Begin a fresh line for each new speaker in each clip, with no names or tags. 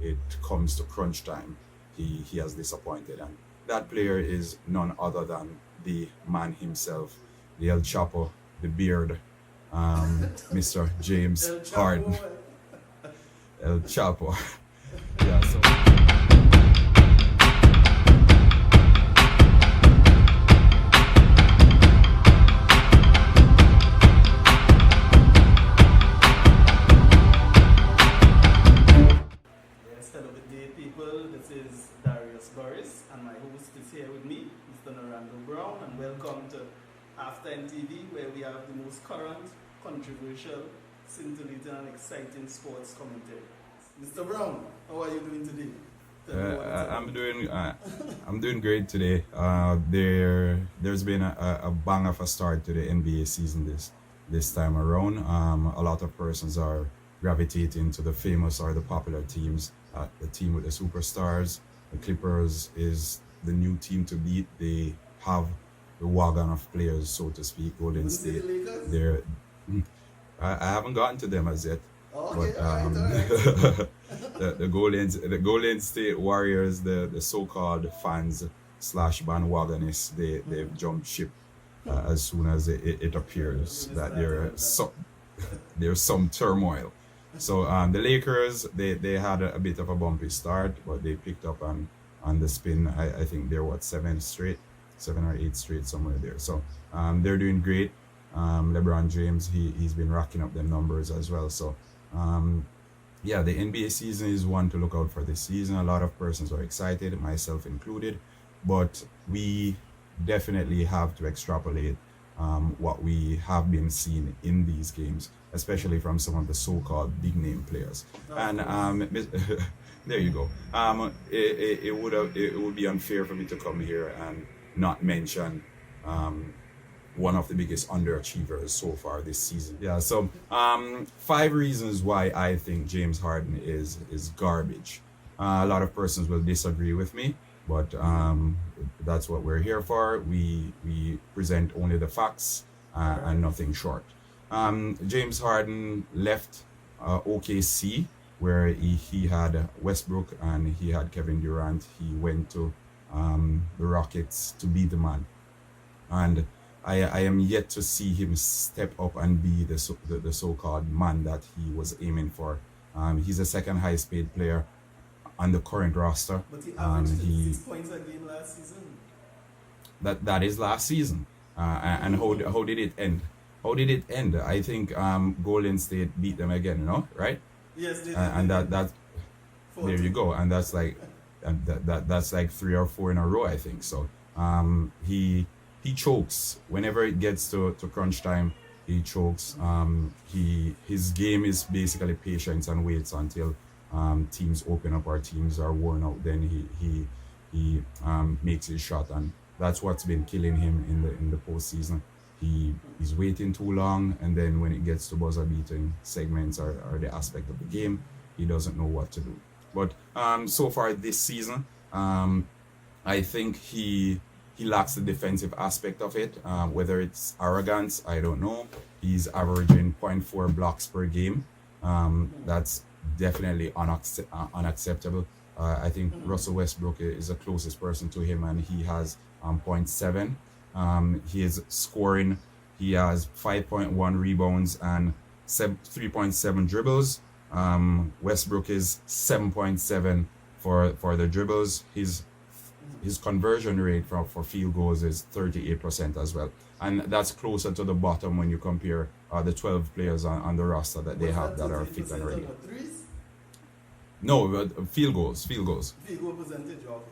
it comes to crunch time, he has disappointed. And that player is none other than the man himself, the El Chapo, the beard, Mr. James
El Chapo.
Harden, El Chapo. Yeah, so.
Yes, hello good day people. This is Darius Burris and my host is here with me, Mr. Norando Brown, and welcome to Halftime TV, where we have the most current, controversial, scintillating and exciting sports commentary. Mr. Brown, how are you doing today?
I'm doing great today. There's been a bang of a start to the NBA season this time around. A lot of persons are gravitating to the famous or the popular teams. The team with the superstars, the Clippers is the new team to beat. They have the wagon of players, so to speak. Golden State, they're I haven't gotten to them as yet.
Okay,
But
alright.
the Golden State Warriors, the so-called fans slash bandwagonists, they've jumped ship as soon as it appears that there's some turmoil. So the Lakers, they had a bit of a bumpy start, but they picked up on the spin. I think they're seven or eight straight, somewhere there. So they're doing great. LeBron James, he's been racking up them numbers as well. So yeah, the NBA season is one to look out for this season. A lot of persons are excited, myself included, but we definitely have to extrapolate what we have been seeing in these games, especially from some of the so-called big name players. And there you go. It would be unfair for me to come here and not mention one of the biggest underachievers so far this season. Yeah, so 5 reasons why I think James Harden is garbage. A lot of persons will disagree with me, but that's what we're here for. We present only the facts and nothing short. James Harden left OKC, where he had Westbrook and he had Kevin Durant. He went to the Rockets to be the man, and I am yet to see him step up and be the so-called man that he was aiming for. He's the second highest paid player on the current roster.
But he averaged 6 points a game last season.
That is last season. And how did it end? How did it end? I think Golden State beat them again, no? Right?
Yes, they did.
And that there you go. And that's like that's like 3 or 4 in a row, I think. So he chokes whenever it gets to crunch time. He chokes. His game is basically patience and waits until teams open up or teams are worn out. Then he makes his shot, and that's what's been killing him in the postseason. He's waiting too long, and then when it gets to buzzer beating segments or the aspect of the game, he doesn't know what to do. But so far this season, I think he lacks the defensive aspect of it. Whether it's arrogance, I don't know. He's averaging 0.4 blocks per game. That's definitely unacceptable. I think Russell Westbrook is the closest person to him, and he has 0.7. He is scoring. He has 5.1 rebounds and 3.7 dribbles. Westbrook is 7.7 for the dribbles. His conversion rate for field goals is 38% as well. And that's closer to the bottom when you compare the 12 players on the roster that they have that are fit and ready. No, field goals.
Field goal percentage, okay.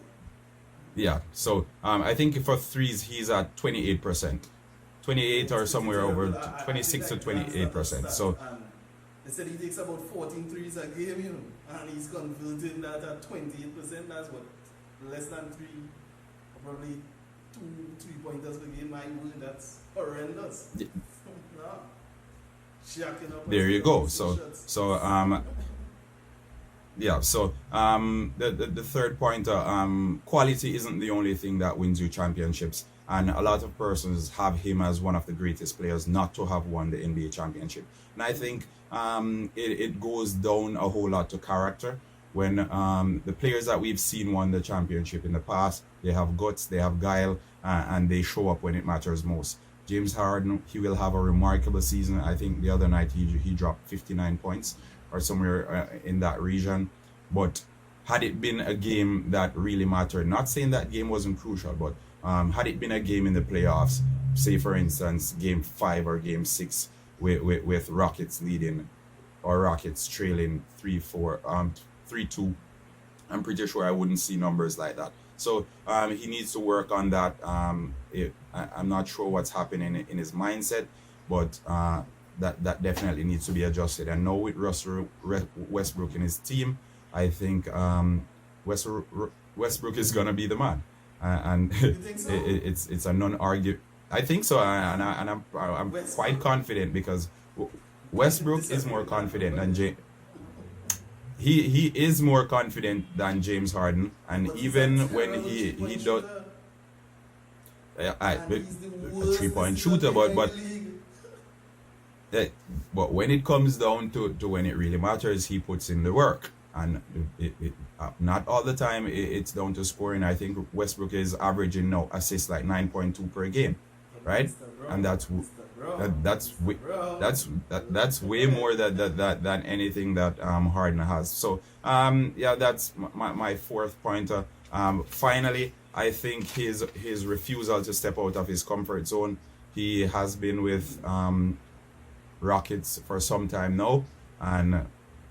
Yeah, so I think for threes he's at 28%. 28 or somewhere over 26 to 28%. So
they said he takes about 14 threes a game, and he's converting that at 28%. That's what, less than 3, probably 2 3-pointers per game. My word, that's horrendous.
Yeah.
No. Shacking up.
There you go. So yeah, so the third point, quality isn't the only thing that wins you championships, and a lot of persons have him as one of the greatest players not to have won the NBA championship. And I think it goes down a whole lot to character. when the players that we've seen won the championship in the past, they have guts, they have guile, and they show up when it matters most. James Harden, he will have a remarkable season. I think the other night he dropped 59 points or somewhere in that region. But had it been a game that really mattered, not saying that game wasn't crucial, but had it been a game in the playoffs, say for instance, game 5 or game 6 with Rockets leading or Rockets trailing 3-2, I'm pretty sure I wouldn't see numbers like that. So he needs to work on that. I'm not sure what's happening in his mindset, but that definitely needs to be adjusted. And now with Russell Westbrook in his team, I think Westbrook is gonna be the man, and
You think so?
it's a non-argue. I think so, and I'm quite confident because Westbrook is more confident than James. He is more confident than James Harden, and
But he's
even
a
when
terrible
he
three-point
does
shooter,
a
and he's the worst
3-point
decision
shooter,
maker
but
in the league.
but when it comes down to when it really matters, he puts in the work, and not all the time it's down to scoring. I think Westbrook is averaging now assists like 9.2 per game, right? And that's way more than anything that Harden has. So yeah, that's my fourth pointer. Finally, I think his refusal to step out of his comfort zone. He has been with Rockets for some time now, and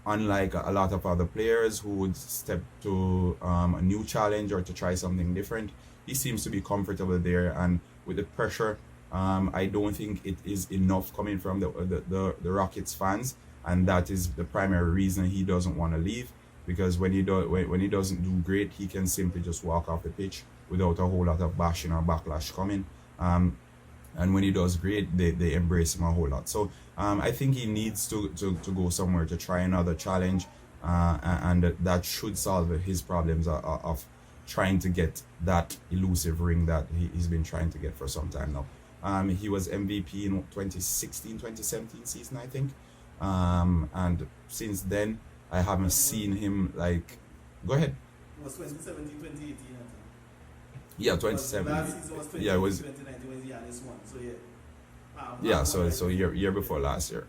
unlike a lot of other players who would step to a new challenge or to try something different, he seems to be comfortable there. And with the pressure, I don't think it is enough coming from the Rockets fans, and that is the primary reason he doesn't want to leave. Because when he doesn't do great, he can simply just walk off the pitch without a whole lot of bashing or backlash coming. And when he does great, they embrace him a whole lot. So I think he needs to go somewhere to try another challenge, and that should solve his problems of trying to get that elusive ring that he's been trying to get for some time now. He was MVP in 2016-2017 season, I think. And since then, I haven't seen him like... Go ahead.
It was 2017, 2018, I think.
Yeah,
Last
2017.
season was
Yeah, it was...
2019 when Giannis won. So yeah.
Yeah, so year before last year.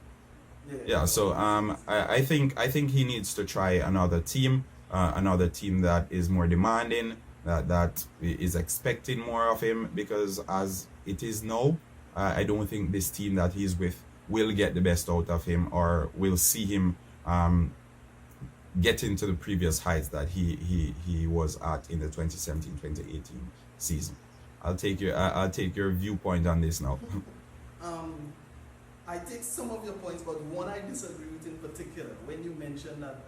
Yeah, so I think he needs to try another team that is more demanding, that is expecting more of him, because as it is now, I don't think this team that he's with will get the best out of him, or will see him get into the previous heights that he was at in the 2017-2018 season. I'll take your viewpoint on this now.
I take some of your points, but one I disagree with in particular. When you mentioned that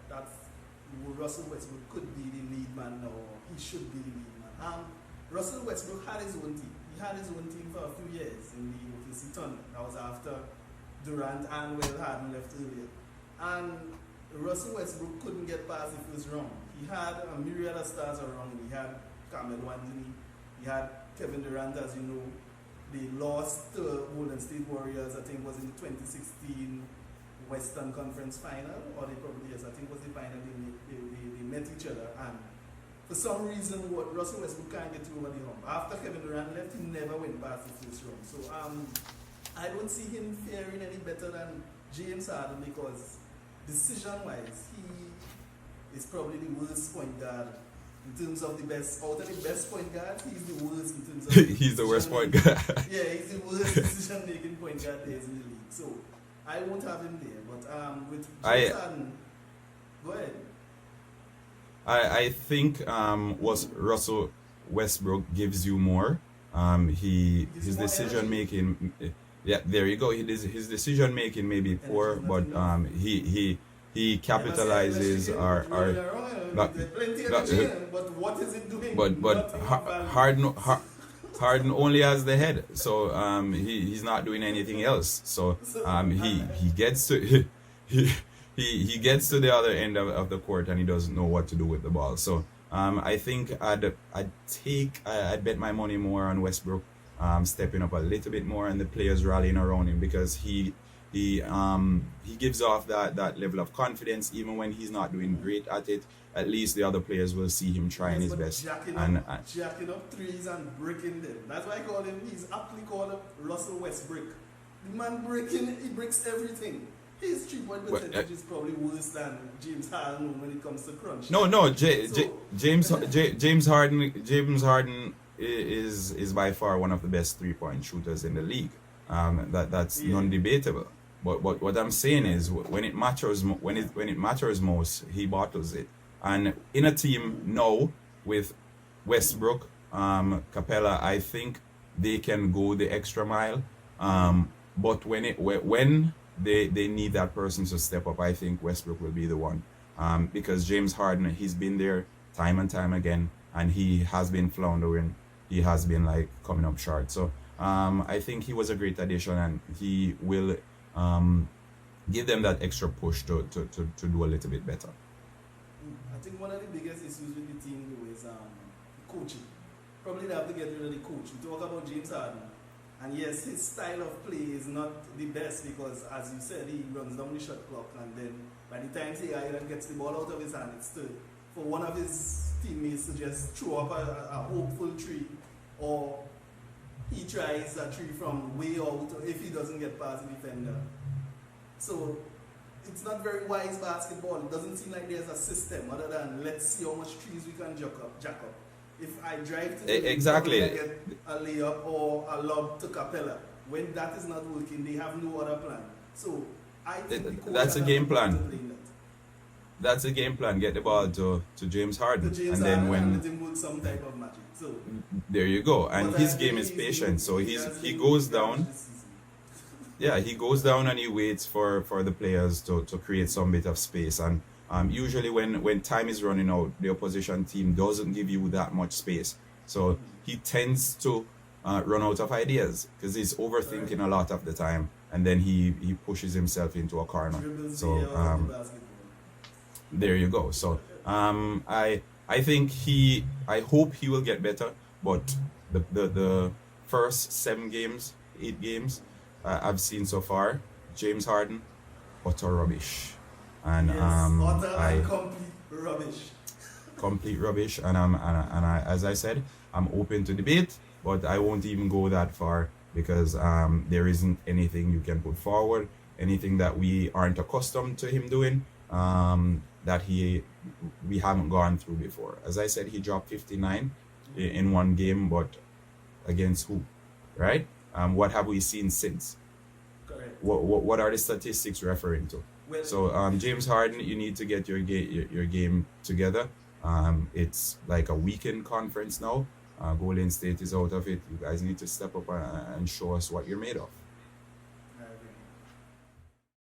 Russell Westbrook could be the lead man now, or he should be the lead man. Russell Westbrook had his own team. He had his own team for a few years in the OKC tournament. That was after Durant and Harden left earlier. And Russell Westbrook couldn't get past the first round. He had a myriad of stars around him. He had Carmelo Anthony. He had Kevin Durant, as you know. They lost to Golden State Warriors, I think was in the 2016 Western Conference Final, or they probably, yes, I think was the final. They met each other, and for some reason, Russell Westbrook can't get over the hump. After Kevin Durant left, he never went past the first round. So I don't see him faring any better than James Harden, because decision-wise, he is probably the worst point guard. In terms of the best, out of the best point guards, he's the worst in terms of...
He's the worst point guard.
Yeah, he's the worst decision-making point guard there is in the league. So, I won't have him there. But with James Harden... Go ahead.
I think was Russell Westbrook gives you more. His decision making... Yeah, there you go. His decision making may be poor, but he capitalizes
but what is it doing?
But Harden only has the head, so he's not doing anything else. So he gets to he gets to the other end of the court, and he doesn't know what to do with the ball. So I think I'd bet my money more on Westbrook stepping up a little bit more, and the players rallying around him, because he He gives off that level of confidence even when he's not doing great at it. At least the other players will see him trying his best.
Jacking up threes and breaking them. That's why I call him. He's aptly called Russell Westbrook. The man he breaks everything. His 3-point percentage is probably worse than James Harden when it comes to crunch.
No, James Harden is by far one of the best 3-point shooters in the league. That's non-debatable. But what I'm saying is when it matters most, he bottles it. And in a team now with Westbrook, Capella, I think they can go the extra mile. But when they need that person to step up, I think Westbrook will be the one. Because James Harden, he's been there time and time again, and he has been floundering. He has been like coming up short. So I think he was a great addition, and he will give them that extra push to do a little bit better.
I think one of the biggest issues with the team though is coaching. Probably they have to get rid of the coach. We talk about James Harden, and yes, his style of play is not the best because, as you said, he runs down the shot clock, and then by the time he either gets the ball out of his hand, it's for one of his teammates to just throw up a hopeful three, or he tries a three from way out if he doesn't get past the defender. So it's not very wise basketball. It doesn't seem like there's a system other than let's see how much threes we can jack up. If I drive to the
exactly,
I get a layup or a lob to Capella. When that is not working, they have no other plan. So I think
that's a game plan. That's a game plan. Get the ball to James Harden, and then when
let him work some type of magic. So
there you go. And his game is patient. So he goes down. Yeah, he goes down and he waits for the players to create some bit of space. And usually when time is running out, the opposition team doesn't give you that much space. So he tends to run out of ideas because he's overthinking a lot of the time, and then he pushes himself into a corner. So there you go. So I think I hope he will get better, but the first 8 games I've seen so far, James Harden, utter rubbish. And complete rubbish. And I, as I said, I'm open to debate, but I won't even go that far because there isn't anything you can put forward, anything that we aren't accustomed to him doing, that we haven't gone through before. As I said, he dropped 59 in one game, but against who, right? What have we seen since?
Correct.
What are the statistics referring to? Well, so James Harden, you need to get your game together. It's like a weekend conference now. Golden State is out of it. You guys need to step up and show us what you're made of.